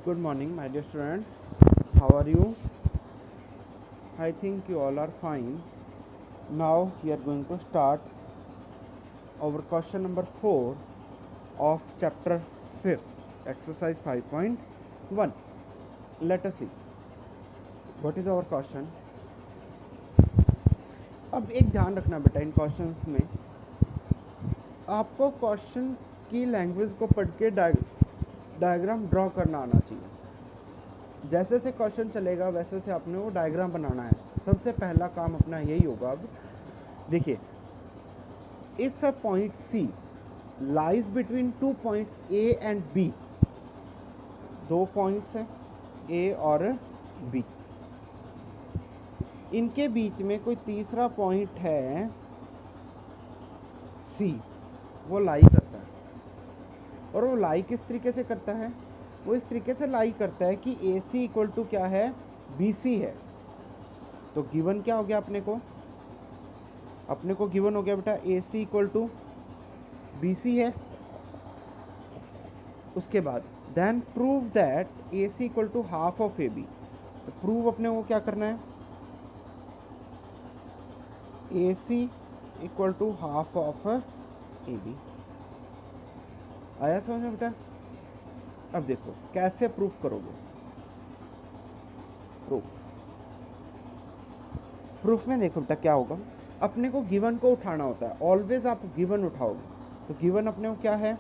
Good morning, my dear students. How are you? I think you all are fine. Now we are going to start our question number 4 of chapter 5, exercise 5.1. Let us see. What is our question? अब एक ध्यान रखना बेटा, इन questions में आपको question की language को पढ़ के डायग्राम ड्रॉ करना आना चाहिए। जैसे से क्वेश्चन चलेगा वैसे से आपने वो डायग्राम बनाना है। सबसे पहला काम अपना यही होगा। अब देखिए, if a point C lies between two points A and B, दो पॉइंट्स हैं ए और बी, इनके बीच में कोई तीसरा पॉइंट है सी, वो लाई करता है। और वो लाई किस तरीके से करता है? वो इस तरीके से लाई करता है कि ए सी इक्वल टू क्या है, बी सी है। तो गिवन क्या हो गया अपने को गिवन हो गया बेटा A C equal to B C है। उसके बाद then prove that A C equal to half of A B. तो प्रूव अपने को क्या करना है, A C equal to half of A B. आया समझ में बेटा? अब देखो कैसे प्रूफ करोगे। प्रूफ में देखो बेटा क्या होगा, अपने को गिवन को उठाना होता है। ऑलवेज आप गिवन उठाओगे। तो गिवन अपने को क्या है,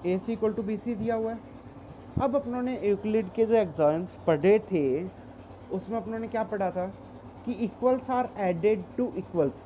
A C equal to B सी दिया हुआ है। अब अपनों ने यूक्लिड के जो एग्जाम्स पढ़े थे उसमें अपनों ने क्या पढ़ा था कि equals are added to equals.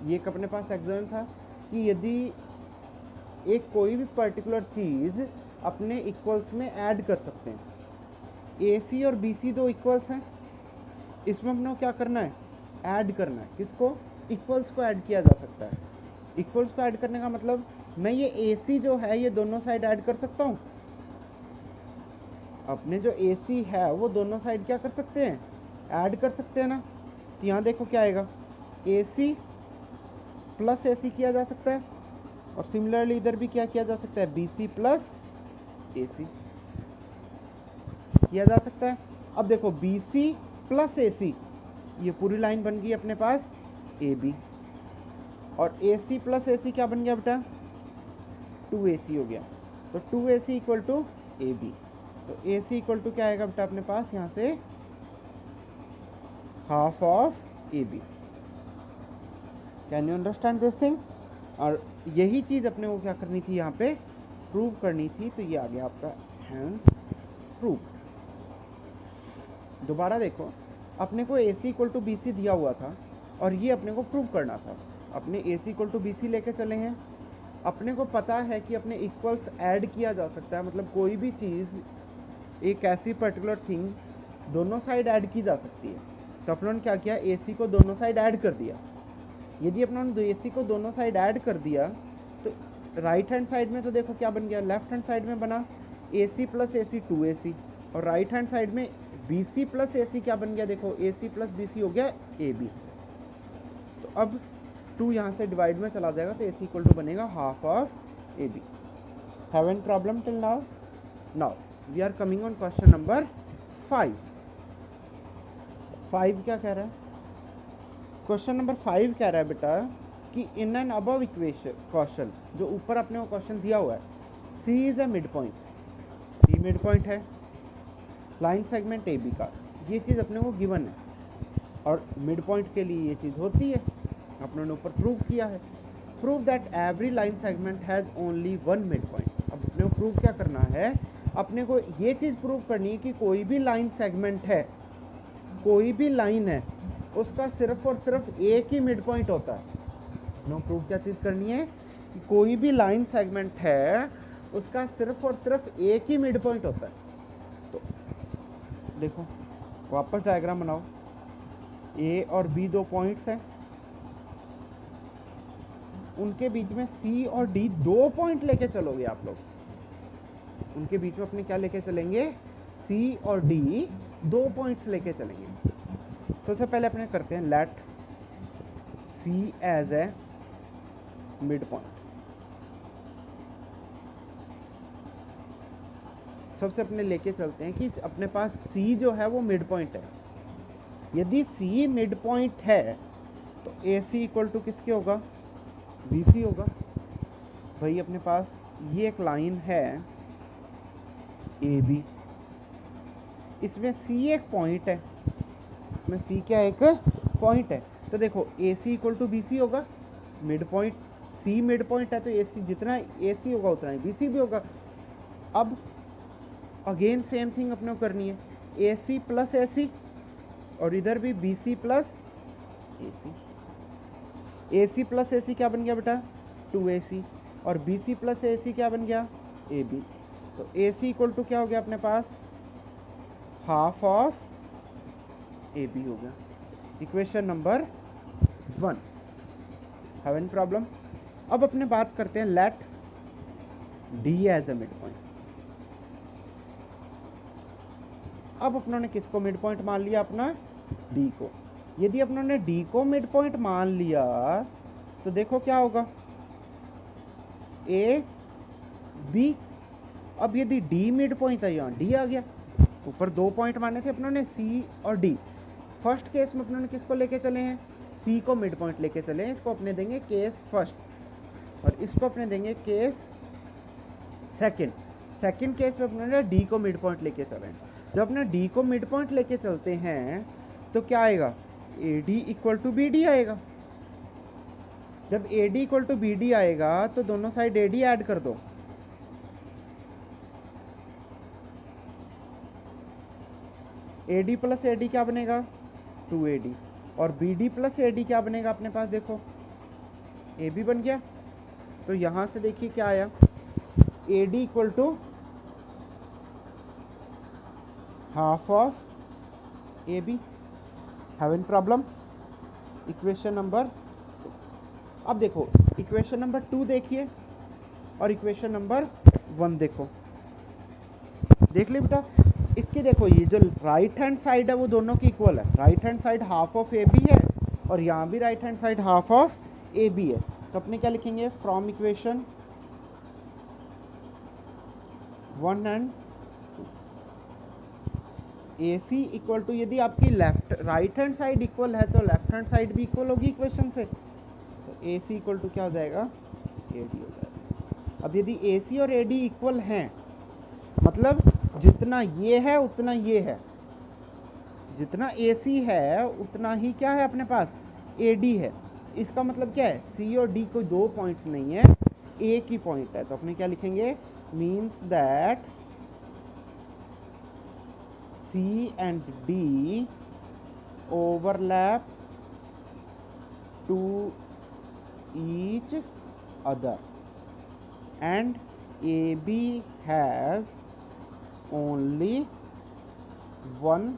ये एक अपने पास एग्जाम था कि यदि एक कोई भी पर्टिकुलर चीज़ अपने इक्वल्स में ऐड कर सकते हैं। ए सी और बी सी दो इक्वल्स हैं, इसमें अपने को क्या करना है, ऐड करना है। किसको? इक्वल्स को ऐड किया जा सकता है। इक्वल्स को ऐड करने का मतलब मैं ये ए सी जो है ये दोनों साइड ऐड कर सकता हूँ। अपने जो ए सी है वो दोनों साइड क्या कर सकते हैं, ऐड कर सकते हैं ना। तो यहाँ देखो क्या आएगा, ए सी प्लस ए सी किया जा सकता है। और सिमिलरली इधर भी क्या किया जा सकता है, बी सी प्लस ए सी किया जा सकता है। अब देखो बी सी प्लस ए सी, ये पूरी लाइन बन गई अपने पास ए बी। और ए सी प्लस ए सी क्या बन गया बेटा, टू ए सी हो गया। तो two A C equal to A B. तो ए सी इक्वल टू क्या आएगा बेटा अपने पास यहाँ से, half of A B. Can you understand this thing? और यही चीज़ अपने को क्या करनी थी, यहाँ पे प्रूव करनी थी। तो ये आ गया आपका हैंस प्रूव। दोबारा देखो, अपने को ए सी इक्वल टू बी सी दिया हुआ था और ये अपने को प्रूव करना था। अपने ए सी इक्वल टू बी सी लेके चले हैं। अपने को पता है कि अपने इक्वल्स ऐड किया जा सकता है, मतलब कोई भी चीज़, एक ऐसी पर्टिकुलर थिंग दोनों साइड ऐड की जा सकती है। तो अपनों ने क्या किया, ए सी को दोनों साइड ऐड कर दिया। यदि अपनों ने ए सी को दोनों साइड ऐड कर दिया तो राइट हैंड साइड में तो देखो क्या बन गया, लेफ्ट हैंड साइड में बना ए C plus A C to A सी। और राइट हैंड साइड में बी सी प्लस ए सी क्या बन गया, देखो A C plus B C हो गया ए बी। तो अब टू यहाँ से डिवाइड में चला जाएगा तो ए सी इक्वल टू बनेगा half of A B. Have any problem till now? Now we are coming on question number 5। 5 क्या कह रहा है, क्वेश्चन नंबर 5 कह रहा है बेटा कि in an above equation question, जो ऊपर अपने को क्वेश्चन दिया हुआ है, C is a mid point. C mid point है लाइन सेगमेंट ए बी का, ये चीज़ अपने को गिवन है। और मिड पॉइंट के लिए ये चीज़ होती है, अपने ने ऊपर प्रूव किया है। Prove that every line segment has only one mid point. अब अपने को प्रूव क्या करना है, अपने को ये चीज़ प्रूव करनी है कि कोई भी लाइन सेगमेंट है, कोई भी लाइन है, उसका सिर्फ और सिर्फ एक ही मिड पॉइंट होता है। नो प्रूफ क्या चीज़ करनी है कि कोई भी लाइन सेगमेंट है उसका सिर्फ और सिर्फ एक ही मिड पॉइंट होता है। तो देखो वापस डायग्राम बनाओ, ए और बी दो पॉइंट्स हैं, उनके बीच में सी और डी दो पॉइंट लेके चलोगे आप लोग। उनके बीच में अपने क्या लेके चलेंगे, सी और डी दो पॉइंट्स लेके चलेंगे। सबसे पहले अपने करते हैं let C as a mid point. सबसे अपने लेके चलते हैं कि अपने पास सी जो है वो मिड पॉइंट है। यदि सी मिड पॉइंट है तो ए सी इक्वल टू किसके होगा, बी सी होगा। भाई अपने पास ये एक लाइन है ए बी, इसमें सी एक पॉइंट है, इसमें सी क्या एक पॉइंट है। तो देखो A C equal to B C होगा, mid point C mid point है तो ए सी जितना ए सी होगा उतना ही बी सी भी होगा। अब अगेन सेम थिंग अपने को करनी है, ए सी प्लस ए सी और इधर भी बी सी प्लस ए सी। ए सी प्लस ए सी क्या बन गया बेटा, 2AC, और बी सी प्लस ए सी क्या बन गया, ए बी। तो ए सी इक्वल टू क्या हो गया अपने पास, हाफ ऑफ ए बी हो गया। Equation number 1। Have any problem. अब अपने बात करते हैं let D as a mid point. अब अपनों ने किसको मिड पॉइंट मान लिया, अपना डी को। यदि अपनों ने डी को मिड पॉइंट मान लिया तो देखो क्या होगा, ए बी। अब यदि डी मिड पॉइंट है, यहाँ डी आ गया। ऊपर 2 पॉइंट माने थे अपनों ने, सी और डी। फर्स्ट केस में अपनों ने किसको लेके चले हैं, सी को मिड पॉइंट लेके चले हैं। इसको अपने देंगे केस फर्स्ट और इसको अपने देंगे केस सेकंड। सेकंड केस में अपनों ने डी को मिड पॉइंट लेके चले हैं। जब अपने डी को मिड पॉइंट लेके चलते हैं तो क्या आएगा, A D equal to B D आएगा। जब A D equal to B D आएगा तो दोनों साइड ए डी ऐड कर दो। A D plus A D क्या बनेगा, 2AD, और B D plus A D क्या बनेगा अपने पास, देखो ए बी बन गया। तो यहां से देखिए क्या आया, A D equal to half of A B. Have any problem. Equation number, अब देखो इक्वेशन नंबर 2 देखिए और इक्वेशन नंबर 1 देखो, देख ले बेटा। इसकी देखो ये जो राइट हैंड साइड है वो दोनों की इक्वल है। Right hand side half of A B है और यहाँ भी right hand side half of A B है। तो अपने क्या लिखेंगे, from equation 1 and 2 A C equal to, यदि आपकी left right hand side equal है तो लेफ्ट हैंड साइड भी इक्वल होगी इक्वेशन से। तो ए सी इक्वल टू क्या हो जाएगा, ए डी हो जाएगा। अब यदि ए सी और ए डी इक्वल हैं, मतलब जितना ये है उतना ये है, जितना ए सी है उतना ही क्या है अपने पास, ए डी है। इसका मतलब क्या है, सी और डी कोई 2 पॉइंट्स नहीं है, एक ही पॉइंट है। तो अपने क्या लिखेंगे, means that C and D overlap to each other and A B has only 1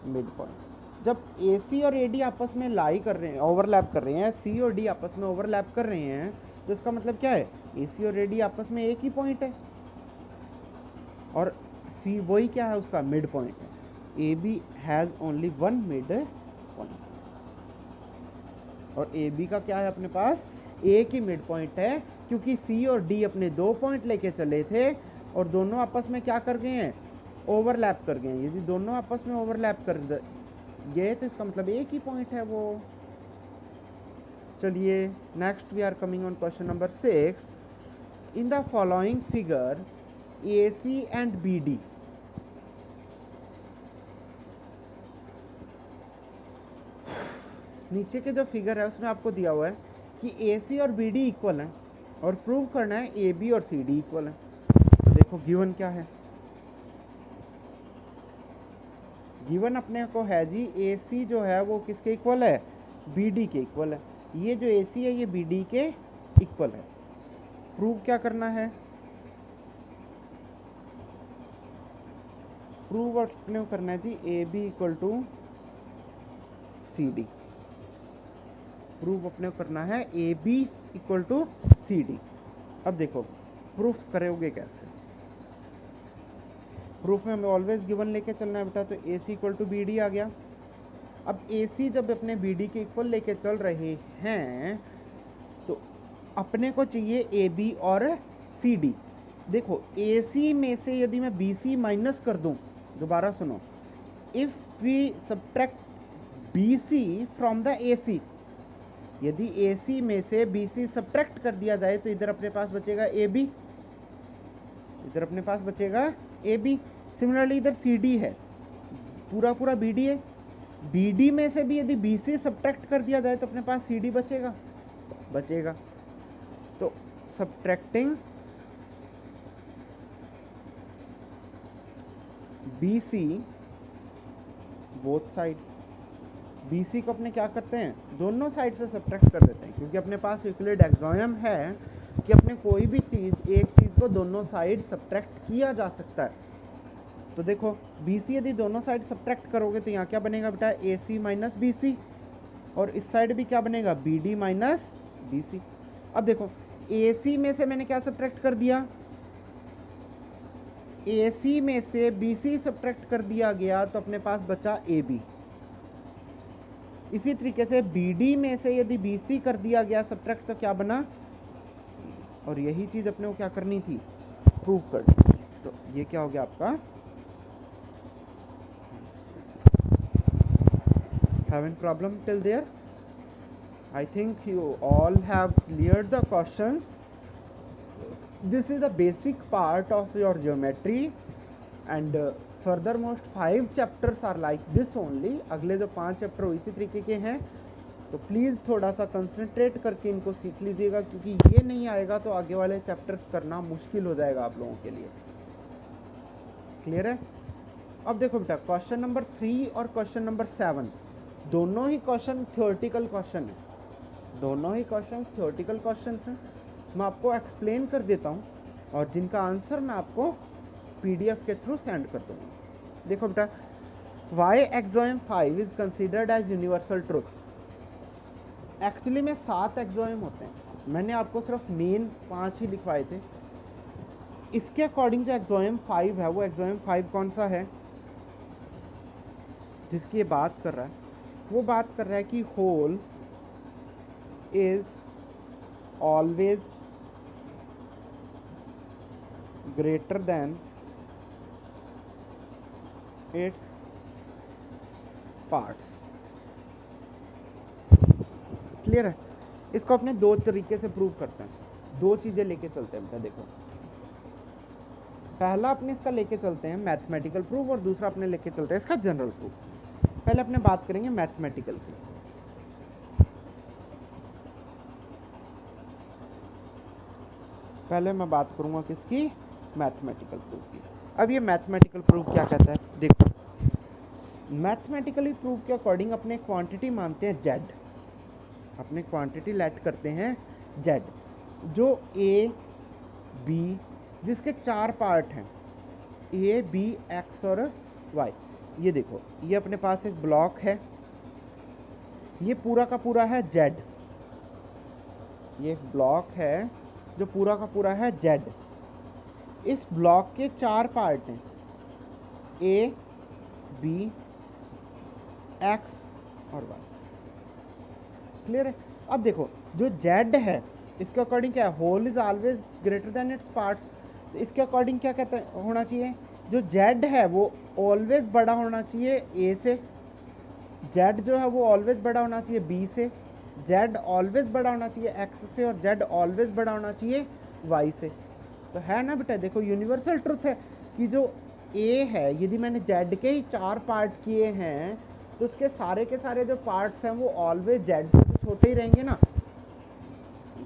mid point. जब ए सी और ए डी आपस में लाई कर रहे हैं, ओवरलैप कर रहे हैं, सी और डी आपस में ओवरलैप कर रहे हैं, तो इसका मतलब क्या है, ए सी और ए डी आपस में एक ही पॉइंट है और सी वही क्या है, उसका मिड पॉइंट है। A B has only 1 mid point और ए बी का क्या है अपने पास, एक ही मिड पॉइंट है, क्योंकि सी और डी अपने 2 पॉइंट लेके चले थे और दोनों आपस में क्या कर गए हैं, ओवरलैप कर गए हैं। यदि दोनों आपस में ओवरलैप कर गए तो इसका मतलब एक ही पॉइंट है वो। चलिए next we are coming on question number 6। In the following figure A C and B D, नीचे के जो फिगर है उसमें आपको दिया हुआ है कि ए सी और बी डी इक्वल हैं और प्रूव करना है ए बी और सी डी इक्वल हैं। तो देखो गिवन क्या है, गिवन अपने को है जी ए सी जो है वो किसके इक्वल है, बी डी के इक्वल है। ये जो ए सी है ये बी डी के इक्वल है। प्रूव क्या करना है, प्रूव अपने को करना है जी A B equal to C D. Proof अपने को करना है A B equal to C D. अब देखो प्रूफ करोगे कैसे, प्रूफ में हमें ऑलवेज गिवन लेके चलना है बेटा। तो A C equal to B D आ गया। अब ए सी जब अपने बी डी के इक्वल लेके चल रहे हैं तो अपने को चाहिए ए बी और सी डी। देखो AC में से यदि मैं BC माइनस कर दूं, दोबारा सुनो, if we subtract BC from the AC, यदि AC में से BC सब्ट्रैक्ट कर दिया जाए तो इधर अपने पास बचेगा AB, इधर अपने पास बचेगा AB। सिमिलरली इधर CD है, पूरा पूरा BD है, BD में से भी यदि BC सब्ट्रैक्ट कर दिया जाए तो अपने पास CD बचेगा। तो subtracting BC both side, BC को अपने क्या करते हैं, दोनों साइड से सब्ट्रैक्ट कर देते हैं, क्योंकि अपने पास यूक्लिड एक्सोयम है कि अपने कोई भी चीज़, एक चीज़ को दोनों साइड सब्ट्रैक्ट किया जा सकता है। तो देखो BC यदि दोनों साइड सब्ट्रैक्ट करोगे तो यहाँ क्या बनेगा बेटा, AC माइनस BC, और इस साइड भी क्या बनेगा, BD माइनस BC। अब देखो AC में से मैंने क्या सब्ट्रैक्ट कर दिया, AC में से BC सब्ट्रैक्ट कर दिया गया तो अपने पास बचा AB। इसी तरीके से BD में से यदि BC कर दिया गया सब्ट्रैक्ट तो क्या बना, और यही चीज अपने को क्या करनी थी, प्रूव करनी। तो ये क्या हो गया आपका, having problem till there? I think you all have cleared the questions. This is the basic part of your geometry, and furthermost 5 chapters are like this only. अगले जो 5 चैप्टर इसी तरीके के हैं, तो प्लीज़ थोड़ा सा कंसंट्रेट करके इनको सीख लीजिएगा, क्योंकि ये नहीं आएगा तो आगे वाले चैप्टर्स करना मुश्किल हो जाएगा आप लोगों के लिए। क्लियर है? अब देखो बेटा, क्वेश्चन नंबर 3 और क्वेश्चन नंबर 7 दोनों ही क्वेश्चन थ्योरेटिकल क्वेश्चन है, दोनों ही क्वेश्चन थ्योरेटिकल क्वेश्चन हैं। मैं आपको एक्सप्लेन कर देता हूँ और जिनका आंसर मैं आपको PDF के थ्रू सेंड कर दूँगा। देखो बेटा, why axiom 5 is considered as universal truth. Actually में 7 एक्सोयम होते हैं, मैंने आपको सिर्फ मेन 5 ही लिखवाए थे। इसके अकॉर्डिंग जो एक्सोयम 5 है, वो एक्सोयम 5 कौन सा है जिसकी ये बात कर रहा है, वो बात कर रहा है कि whole is always greater than its parts. Clear है? इसको अपने दो तरीके से प्रूव करते हैं, दो चीजें लेके चलते हैं बेटा। देखो, पहला अपने इसका लेके चलते हैं मैथमेटिकल प्रूफ, और दूसरा अपने लेके चलते हैं इसका जनरल प्रूफ। पहले अपने बात करेंगे मैथमेटिकल की। पहले मैं बात करूंगा किसकी, मैथमेटिकल प्रूफ की। अब ये मैथमेटिकल प्रूफ क्या कहता है, देखो, मैथमेटिकली प्रूफ के अकॉर्डिंग अपने क्वांटिटी मानते हैं Z, अपने क्वांटिटी लेट करते हैं Z, जो A B, जिसके 4 पार्ट हैं, A B X और Y। ये देखो, ये अपने पास एक ब्लॉक है, ये पूरा का पूरा है Z, ये एक ब्लॉक है जो पूरा का पूरा है Z। इस ब्लॉक के 4 पार्ट हैं, A B X और Y। क्लियर है? अब देखो, जो Z है इसके अकॉर्डिंग क्या है, whole is always greater than its parts. तो इसके अकॉर्डिंग क्या कहते हैं होना चाहिए, जो Z है वो ऑलवेज बड़ा होना चाहिए A से, Z जो है वो ऑलवेज बड़ा होना चाहिए B से, Z ऑलवेज बड़ा होना चाहिए X से, और Z ऑलवेज बड़ा होना चाहिए Y से। तो है ना बेटा, देखो यूनिवर्सल ट्रुथ है कि जो A है, यदि मैंने Z के ही 4 पार्ट किए हैं तो उसके सारे के सारे जो पार्ट्स हैं वो ऑलवेज Z से तो छोटे ही रहेंगे ना।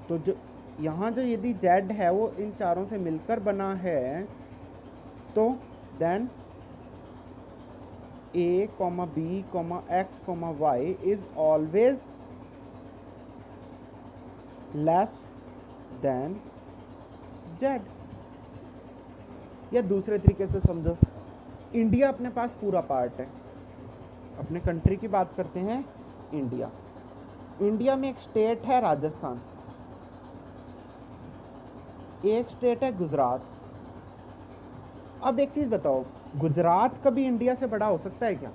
तो जो यहाँ जो यदि Z है वो इन चारों से मिलकर बना है, तो then A, B, X, Y is always less than Z। या दूसरे तरीके से समझो, इंडिया अपने पास पूरा पार्ट है, अपने कंट्री की बात करते हैं इंडिया। इंडिया में एक स्टेट है राजस्थान, एक स्टेट है गुजरात। अब एक चीज बताओ, गुजरात कभी इंडिया से बड़ा हो सकता है क्या?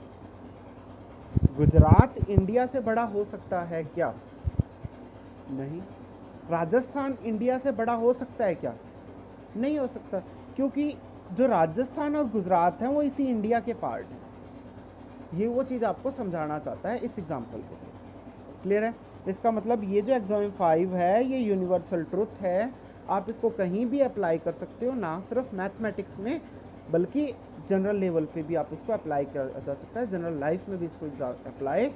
गुजरात इंडिया से बड़ा हो सकता है क्या? नहीं। राजस्थान इंडिया से बड़ा हो सकता है क्या? नहीं हो सकता, क्योंकि जो राजस्थान और गुजरात हैं वो इसी इंडिया के पार्ट हैं। ये वो चीज़ आपको समझाना चाहता है इस एग्जाम्पल के थ्रू। क्लियर है? इसका मतलब ये जो एग्जाम 5 है ये यूनिवर्सल ट्रुथ है, आप इसको कहीं भी अप्लाई कर सकते हो, ना सिर्फ मैथमेटिक्स में बल्कि जनरल लेवल पे भी आप इसको अप्लाई किया जा सकता है, जनरल लाइफ में भी इसको अप्लाई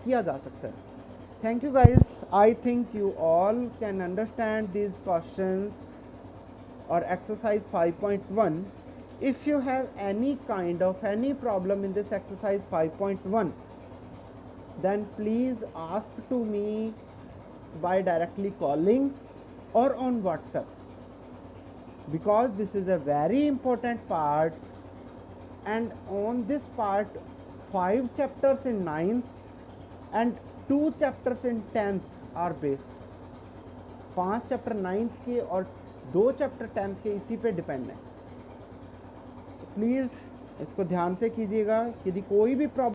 किया जा सकता है। Thank you guys, I think you all can understand these questions or exercise 5.1. If you have any kind of any problem in this exercise 5.1, then please ask to me by directly calling or on WhatsApp, because this is a very important part, and on this part 5 chapters in 9th and 2 chapters in 10th are based। 5 chapter 9th के और 2 chapter 10th के इसी पे depend है। Please इसको ध्यान से कीजिएगा। यदि कोई भी प्रॉब्लम